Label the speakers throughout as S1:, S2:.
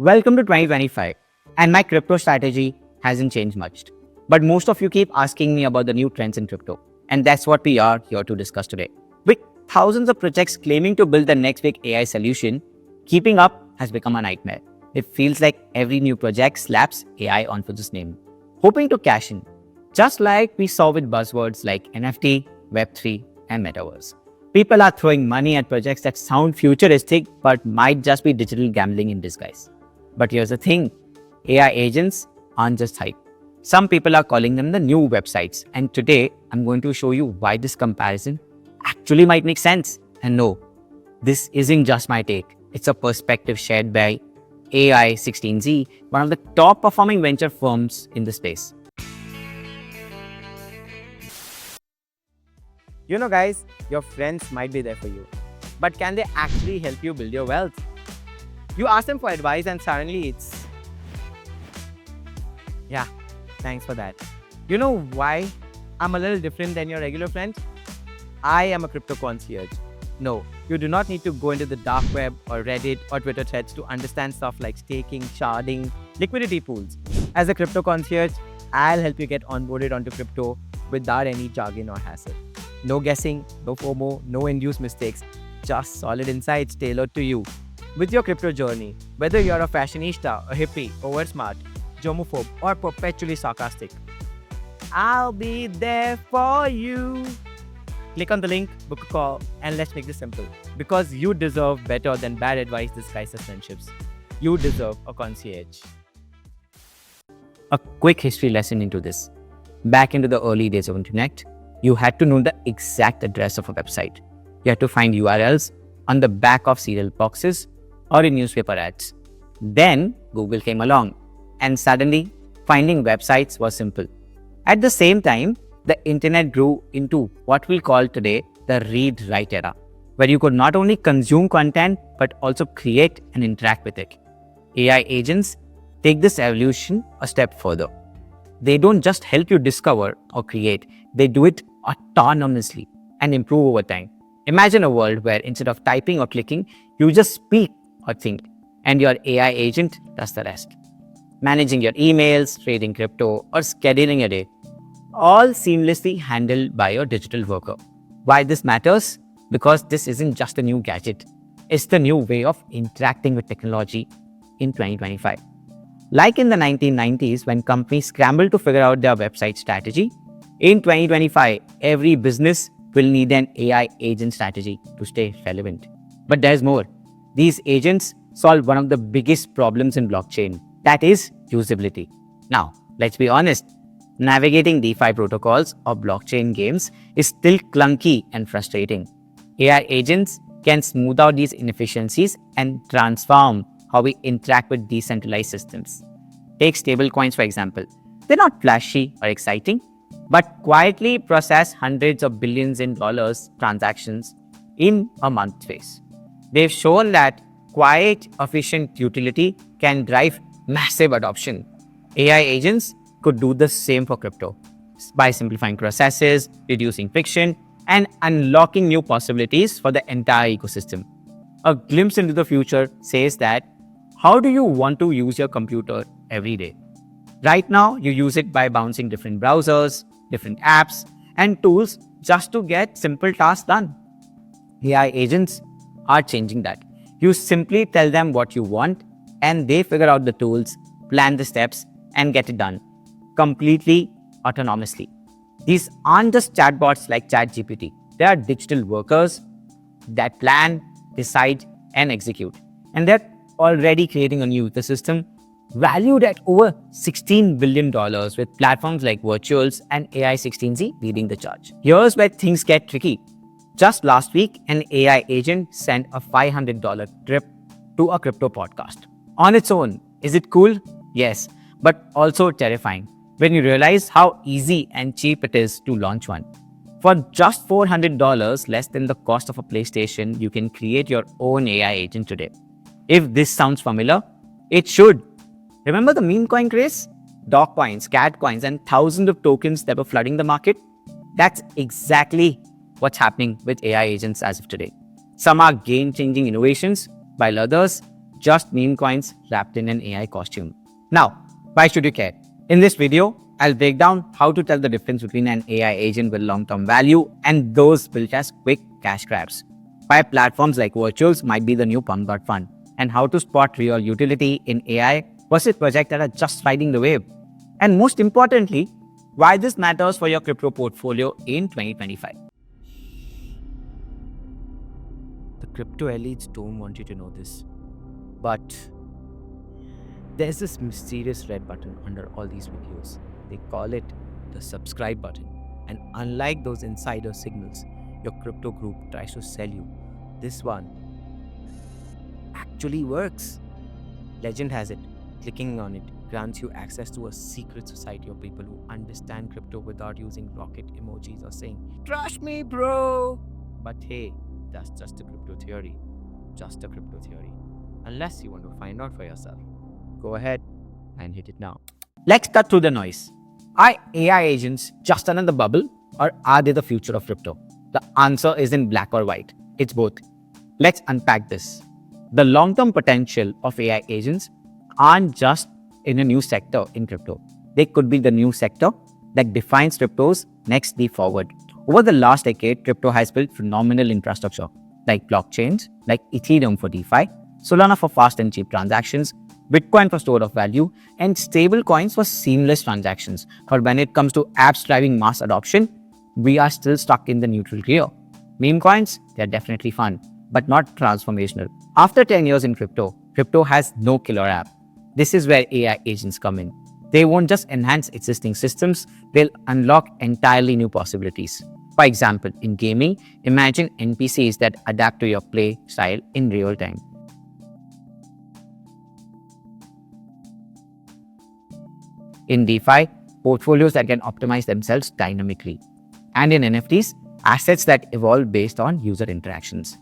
S1: Welcome to 2025, and my crypto strategy hasn't changed much. But most of you keep asking me about the new trends in crypto, and that's what we are here to discuss today. With thousands of projects claiming to build the next big AI solution, keeping up has become a nightmare. It feels like every new project slaps AI onto this name, hoping to cash in, just like we saw with buzzwords like NFT, Web3, and Metaverse. People are throwing money at projects that sound futuristic but might just be digital gambling in disguise. But here's the thing, AI agents aren't just hype. Some people are calling them the new websites, and today I'm going to show you why this comparison actually might make sense. And no, this isn't just my take. It's a perspective shared by AI16Z, one of the top performing venture firms in the space. You know guys, your friends might be there for you, but can they actually help you build your wealth? You ask them for advice and suddenly it's... Yeah, thanks for that. You know why I'm a little different than your regular friend? I am a crypto concierge. No, you do not need to go into the dark web or Reddit or Twitter threads to understand stuff like staking, sharding, liquidity pools. As a crypto concierge, I'll help you get onboarded onto crypto without any jargon or hassle. No guessing, no FOMO, no induced mistakes, just solid insights tailored to you. With your crypto journey, whether you're a fashionista, a hippie, over smart, germaphobe, or perpetually sarcastic, I'll be there for you. Click on the link, book a call, and let's make this simple. Because you deserve better than bad advice disguised as friendships. You deserve a concierge. A quick history lesson into this. Back into the early days of internet, you had to know the exact address of a website. You had to find URLs on the back of cereal boxes or in newspaper ads. Then Google came along, and suddenly finding websites was simple. At the same time, the internet grew into what we'll call today the read-write era, where you could not only consume content but also create and interact with it. AI agents take this evolution a step further. They don't just help you discover or create, they do it autonomously and improve over time. Imagine a world where instead of typing or clicking, you just speak or think, and your AI agent does the rest. Managing your emails, trading crypto, or scheduling a day, all seamlessly handled by your digital worker. Why this matters? Because this isn't just a new gadget. It's the new way of interacting with technology in 2025. Like in the 1990s, when companies scrambled to figure out their website strategy, in 2025, every business will need an AI agent strategy to stay relevant. But there's more. These agents solve one of the biggest problems in blockchain, that is usability. Now, let's be honest, navigating DeFi protocols or blockchain games is still clunky and frustrating. AI agents can smooth out these inefficiencies and transform how we interact with decentralized systems. Take stablecoins for example. They're not flashy or exciting, but quietly process hundreds of billions in dollars transactions in a month's space. They've shown that quiet, efficient utility can drive massive adoption. AI agents could do the same for crypto by simplifying processes, reducing friction, and unlocking new possibilities for the entire ecosystem. A glimpse into the future says that how do you want to use your computer every day? Right now, you use it by bouncing different browsers, different apps, and tools just to get simple tasks done. AI agents are changing that. You simply tell them what you want, and they figure out the tools, plan the steps, and get it done completely autonomously. These aren't just chatbots like ChatGPT. They are digital workers that plan, decide, and execute. And they're already creating a new ecosystem valued at over $16 billion with platforms like Virtuals and AI16Z leading the charge. Here's where things get tricky. Just last week, an AI agent sent a $500 trip to a crypto podcast. On its own, is it cool? Yes, but also terrifying when you realize how easy and cheap it is to launch one. For just $400, less than the cost of a PlayStation, you can create your own AI agent today. If this sounds familiar, it should. Remember the meme coin craze? Dog coins, cat coins, and thousands of tokens that were flooding the market? That's exactly what's happening with AI agents as of today. Some are game-changing innovations, while others just meme coins wrapped in an AI costume. Now, why should you care? In this video, I'll break down how to tell the difference between an AI agent with long-term value and those built as quick cash grabs. Why platforms like virtuals might be the new pump fund, and how to spot real utility in AI versus projects that are just riding the wave. And most importantly, why this matters for your crypto portfolio in 2025. The crypto elites don't want you to know this, but there's this mysterious red button under all these videos. They call it the subscribe button. And unlike those insider signals your crypto group tries to sell you, this one actually works. Legend has it, clicking on it grants you access to a secret society of people who understand crypto without using rocket emojis or saying, "Trust me, bro." But hey, that's just a crypto theory. Just a crypto theory. Unless you want to find out for yourself. Go ahead and hit it now. Let's cut through the noise. Are AI agents just another bubble, or are they the future of crypto? The answer isn't black or white. It's both. Let's unpack this. The long-term potential of AI agents aren't just in a new sector in crypto. They could be the new sector that defines crypto's next leap forward. Over the last decade, crypto has built phenomenal infrastructure like blockchains, like Ethereum for DeFi, Solana for fast and cheap transactions, Bitcoin for store of value, and stable coins for seamless transactions. But when it comes to apps driving mass adoption, we are still stuck in the neutral gear. Meme coins, they're definitely fun, but not transformational. After 10 years in crypto has no killer app. This is where AI agents come in. They won't just enhance existing systems, they'll unlock entirely new possibilities. For example, in gaming, imagine NPCs that adapt to your play style in real time. In DeFi, portfolios that can optimize themselves dynamically. And in NFTs, assets that evolve based on user interactions.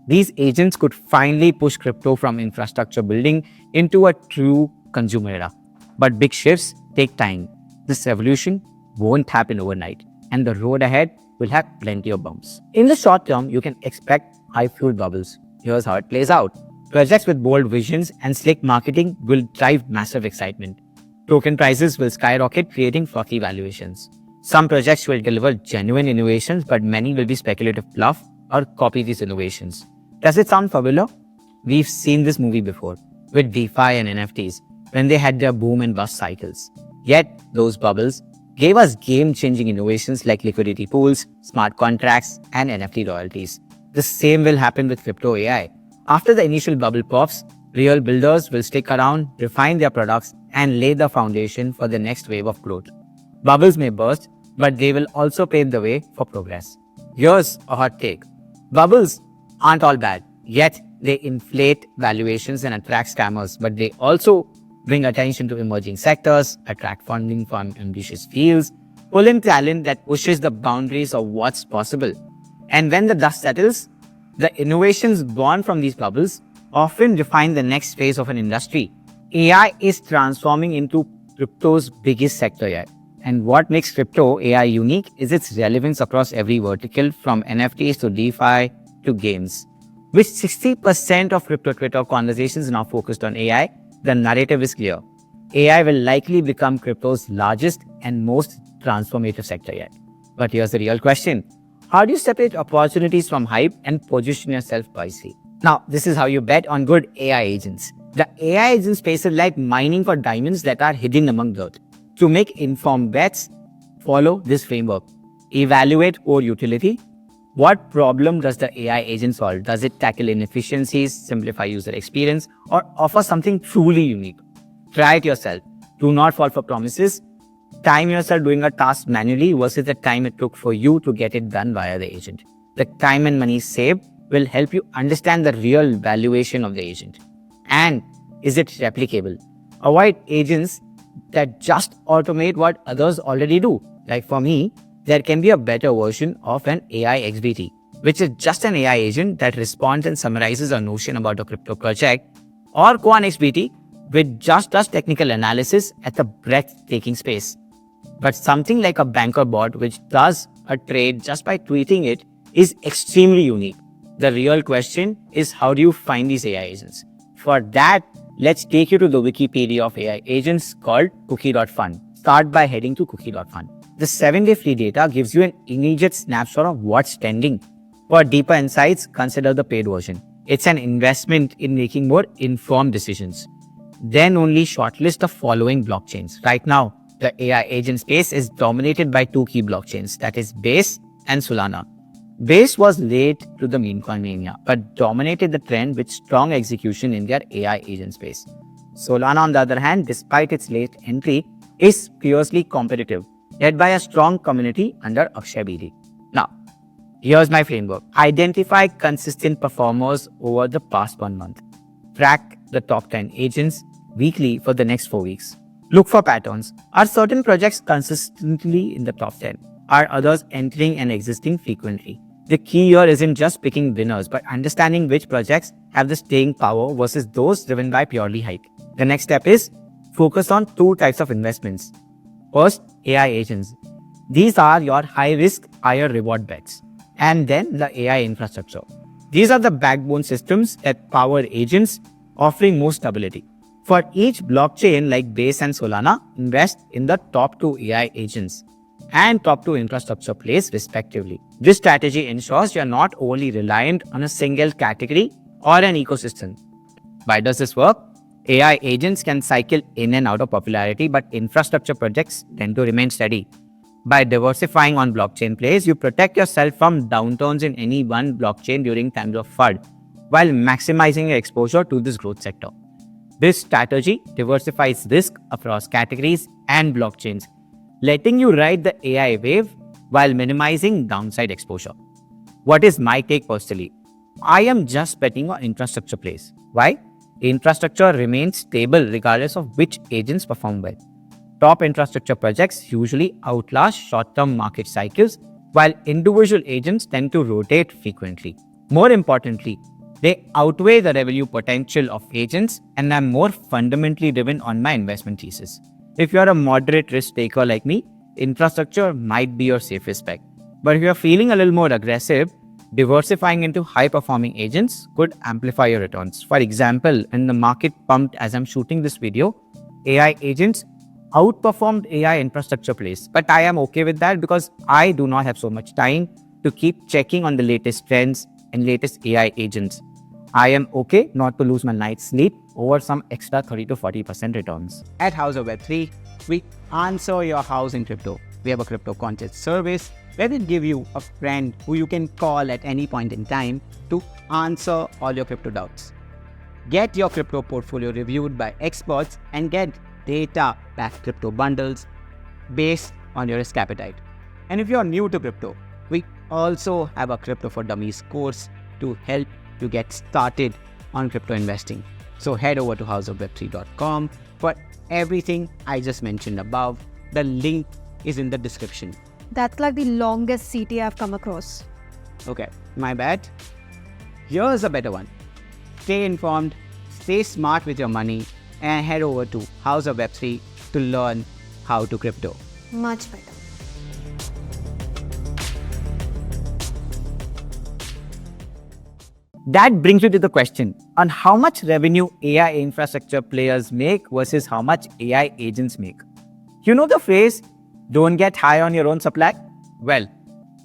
S1: These agents could finally push crypto from infrastructure building into a true consumer era. But big shifts take time. This revolution won't happen overnight, and the road ahead will have plenty of bumps. In the short term, you can expect high-fuel bubbles. Here's how it plays out. Projects with bold visions and slick marketing will drive massive excitement. Token prices will skyrocket, creating frothy valuations. Some projects will deliver genuine innovations, but many will be speculative fluff or copy these innovations. Does it sound familiar? We've seen this movie before with DeFi and NFTs when they had their boom and bust cycles. Yet, those bubbles gave us game-changing innovations like liquidity pools, smart contracts, and NFT royalties. The same will happen with crypto AI. After the initial bubble pops, real builders will stick around, refine their products, and lay the foundation for the next wave of growth. Bubbles may burst, but they will also pave the way for progress. Here's a hot take. Bubbles aren't all bad, yet they inflate valuations and attract scammers, but they also bring attention to emerging sectors, attract funding from ambitious fields, pull in talent that pushes the boundaries of what's possible. And when the dust settles, the innovations born from these bubbles often define the next phase of an industry. AI is transforming into crypto's biggest sector yet. And what makes crypto AI unique is its relevance across every vertical, from NFTs to DeFi to games. With 60% of crypto Twitter conversations now focused on AI, the narrative is clear. AI will likely become crypto's largest and most transformative sector yet. But here's the real question. How do you separate opportunities from hype and position yourself wisely? Now, this is how you bet on good AI agents. The AI agent space is like mining for diamonds that are hidden among dirt. To make informed bets, follow this framework. Evaluate core utility. What problem does the AI agent solve? Does it tackle inefficiencies, simplify user experience, or offer something truly unique? Try it yourself. Do not fall for promises. Time yourself doing a task manually versus the time it took for you to get it done via the agent. The time and money saved will help you understand the real valuation of the agent. And is it replicable? Avoid agents that just automate what others already do. Like for me, there can be a better version of an AI Aixbt, which is just an AI agent that responds and summarizes a notion about a crypto project, or Quan Aixbt, which just does technical analysis at a breathtaking pace. But something like a banker bot, which does a trade just by tweeting it, is extremely unique. The real question is, how do you find these AI agents?
S2: For that, let's take you to the Wikipedia of AI agents called cookie.fun. Start by heading to cookie.fun. The 7-day free data gives you an immediate snapshot of what's trending. For deeper insights, consider the paid version. It's an investment in making more informed decisions. Then only shortlist the following blockchains. Right now, the AI agent space is dominated by two key blockchains, that is Base and Solana. Base was late to the meme coin mania, but dominated the trend with strong execution in their AI agent space. Solana, on the other hand, despite its late entry, is fiercely competitive, led by a strong community under Aixbt. Now, here's my framework. Identify consistent performers over the past 1 month. Track the top 10 agents weekly for the next 4 weeks. Look for patterns. Are certain projects consistently in the top 10? Are others entering and exiting frequently? The key here isn't just picking winners, but understanding which projects have the staying power versus those driven by purely hype. The next step is focus on two types of investments. First, AI agents. These are your high-risk, higher-reward bets. And then the AI infrastructure. These are the backbone systems that power agents, offering more stability. For each blockchain like Base and Solana, invest in the top 2 AI agents and top 2 infrastructure plays respectively. This strategy ensures you are not overly reliant on a single category or an ecosystem. Why does this work? AI agents can cycle in and out of popularity, but infrastructure projects tend to remain steady. By diversifying on blockchain plays, you protect yourself from downturns in any one blockchain during times of FUD, while maximizing your exposure to this growth sector. This strategy diversifies risk across categories and blockchains, letting you ride the AI wave while minimizing downside exposure. What is my take personally? I am just betting on infrastructure plays. Why? Infrastructure remains stable regardless of which agents perform well. Top infrastructure projects usually outlast short-term market cycles, while individual agents tend to rotate frequently. More importantly, they outweigh the revenue potential of agents and are more fundamentally driven on my investment thesis. If you are a moderate risk taker like me, infrastructure might be your safest bet. But if you are feeling a little more aggressive, diversifying into high-performing agents could amplify your returns. For example, when the market pumped as I'm shooting this video, AI agents outperformed AI infrastructure plays. But I am okay with that because I do not have so much time to keep checking on the latest trends and latest AI agents. I am okay not to lose my night's sleep over some extra 30 to 40% returns. At House of Web3, we answer your house in crypto. We have a crypto content service where we give you a friend who you can call at any point in time to answer all your crypto doubts. Get your crypto portfolio reviewed by experts and get data-backed crypto bundles based on your risk appetite. And if you're new to crypto, we also have a Crypto for Dummies course to help you get started on crypto investing. So head over to houseofweb3.com for everything I just mentioned above. The link is in the description.
S3: That's like the longest CT I've come across.
S2: Okay, my bad. Here's a better one. Stay informed, stay smart with your money, and head over to House of Web3 to learn how to crypto.
S3: Much better.
S2: That brings you to the question on how much revenue AI infrastructure players make versus how much AI agents make. You know the phrase, don't get high on your own supply? Well,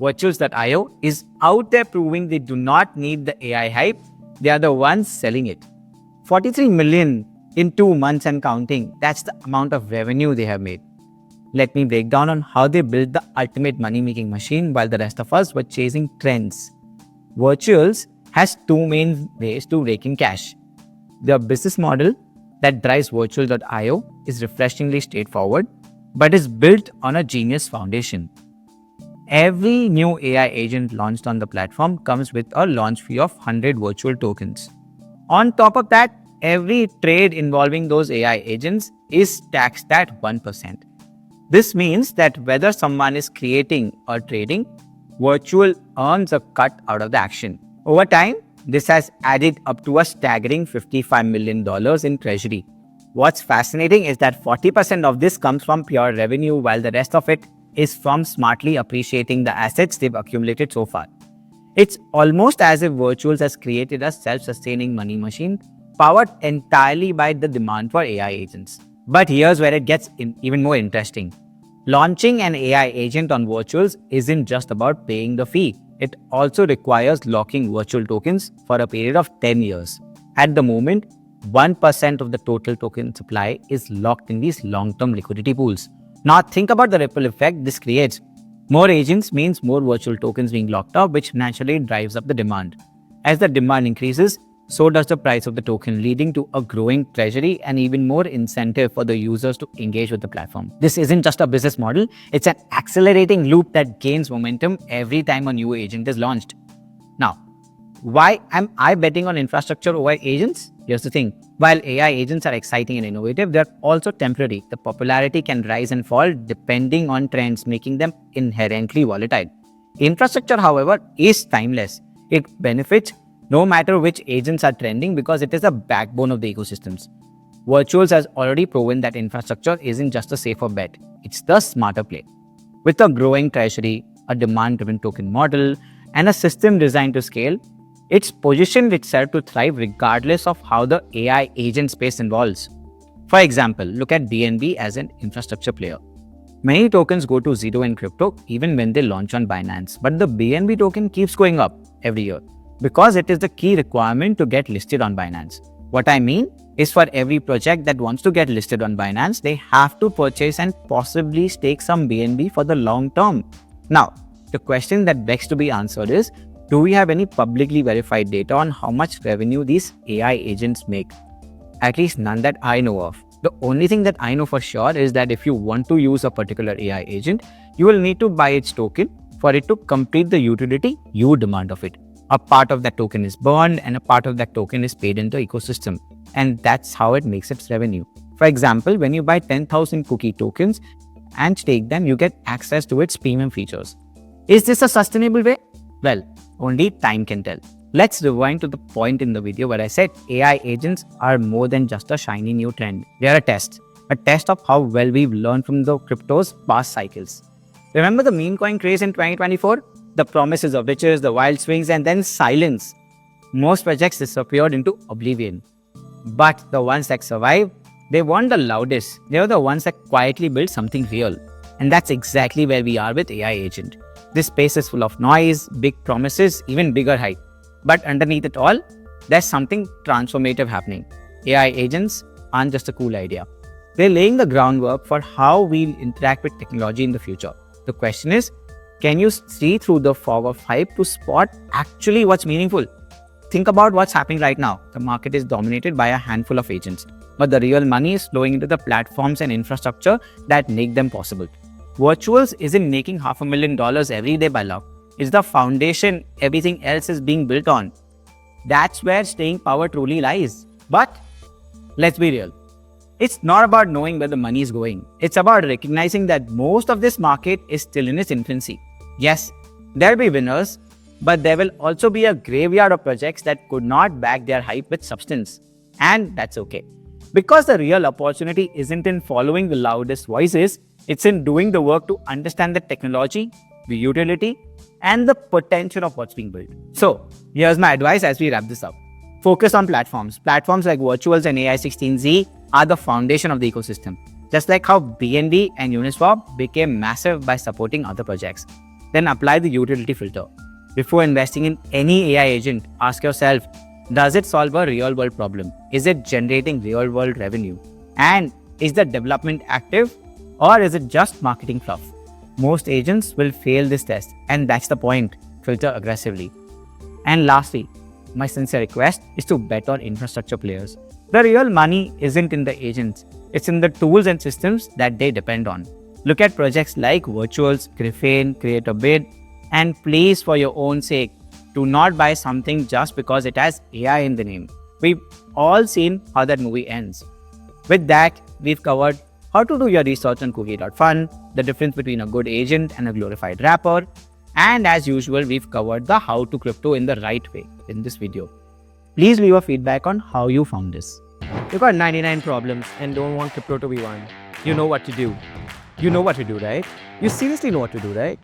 S2: Virtuals.io is out there proving they do not need the AI hype. They are the ones selling it. 43 million in 2 months and counting. That's the amount of revenue they have made. Let me break down on how they built the ultimate money-making machine while the rest of us were chasing trends. Virtuals has 2 main ways to rake in cash. The business model that drives Virtual.io is refreshingly straightforward, but is built on a genius foundation. Every new AI agent launched on the platform comes with a launch fee of 100 virtual tokens. On top of that, every trade involving those AI agents is taxed at 1%. This means that whether someone is creating or trading, Virtual earns a cut out of the action. Over time, this has added up to a staggering $55 million in treasury. What's fascinating is that 40% of this comes from pure revenue, while the rest of it is from smartly appreciating the assets they've accumulated so far. It's almost as if Virtuals has created a self-sustaining money machine powered entirely by the demand for AI agents. But here's where it gets even more interesting. Launching an AI agent on virtuals isn't just about paying the fee. It also requires locking virtual tokens for a period of 10 years. At the moment, 1% of the total token supply is locked in these long-term liquidity pools. Now think about the ripple effect this creates. More agents means more virtual tokens being locked up, which naturally drives up the demand. As the demand increases, so does the price of the token, leading to a growing treasury and even more incentive for the users to engage with the platform. This isn't just a business model, it's an accelerating loop that gains momentum every time a new agent is launched. Now, why am I betting on infrastructure over agents? Here's the thing. While AI agents are exciting and innovative, they're also temporary. The popularity can rise and fall depending on trends, making them inherently volatile. Infrastructure, however, is timeless. It benefits no matter which agents are trending because it is the backbone of the ecosystems. Virtuals has already proven that infrastructure isn't just a safer bet, it's the smarter play. With a growing treasury, a demand-driven token model, and a system designed to scale, it's positioned itself to thrive regardless of how the AI agent space evolves. For example, look at BNB as an infrastructure player. Many tokens go to zero in crypto even when they launch on Binance, but the BNB token keeps going up every year because it is the key requirement to get listed on Binance. What I mean is for every project that wants to get listed on Binance, they have to purchase and possibly stake some BNB for the long term. Now, the question that begs to be answered is, do we have any publicly verified data on how much revenue these AI agents make? At least none that I know of. The only thing that I know for sure is that if you want to use a particular AI agent, you will need to buy its token for it to complete the utility you demand of it. A part of that token is burned and a part of that token is paid into the ecosystem. And that's how it makes its revenue. For example, when you buy 10,000 cookie tokens and stake them, you get access to its premium features. Is this a sustainable way? Well, only time can tell. Let's rewind to the point in the video where I said AI agents are more than just a shiny new trend. They are a test of how well we've learned from the crypto's past cycles. Remember the meme coin craze in 2024? The promises of riches, the wild swings, and then silence. Most projects disappeared into oblivion. But the ones that survived, they weren't the loudest. They were the ones that quietly built something real. And that's exactly where we are with AI agent. This space is full of noise, big promises, even bigger hype. But underneath it all, there's something transformative happening. AI agents aren't just a cool idea. They're laying the groundwork for how we'll interact with technology in the future. The question is, can you see through the fog of hype to spot actually what's meaningful? Think about what's happening right now. The market is dominated by a handful of agents, but the real money is flowing into the platforms and infrastructure that make them possible. Virtuals isn't making $500,000 every day by luck. It's the foundation everything else is being built on. That's where staying power truly lies. But let's be real. It's not about knowing where the money is going. It's about recognizing that most of this market is still in its infancy. Yes, there'll be winners, but there will also be a graveyard of projects that could not back their hype with substance. And that's okay. Because the real opportunity isn't in following the loudest voices, it's in doing the work to understand the technology, the utility, and the potential of what's being built. So, here's my advice as we wrap this up. Focus on platforms. Platforms like Virtuals and AI16Z are the foundation of the ecosystem. Just like how BNB and Uniswap became massive by supporting other projects. Then apply the utility filter. Before investing in any AI agent, ask yourself, does it solve a real-world problem? Is it generating real-world revenue? And is the development active, or is it just marketing fluff? Most agents will fail this test, and that's the point. Filter aggressively. And lastly, my sincere request is to bet on infrastructure players. The real money isn't in the agents, it's in the tools and systems that they depend on. Look at projects like Virtuals, Griffin, Create a Bid, and please, for your own sake, do not buy something just because it has AI in the name. We've all seen how that movie ends. With that, we've covered how to do your research on cookie.fun, the difference between a good agent and a glorified wrapper, and as usual, we've covered the how to crypto in the right way in this video. Please leave a feedback on how you found this.
S1: You've got 99 problems and don't want crypto to be one. You know what to do. You know what to do, right? You seriously know what to do, right?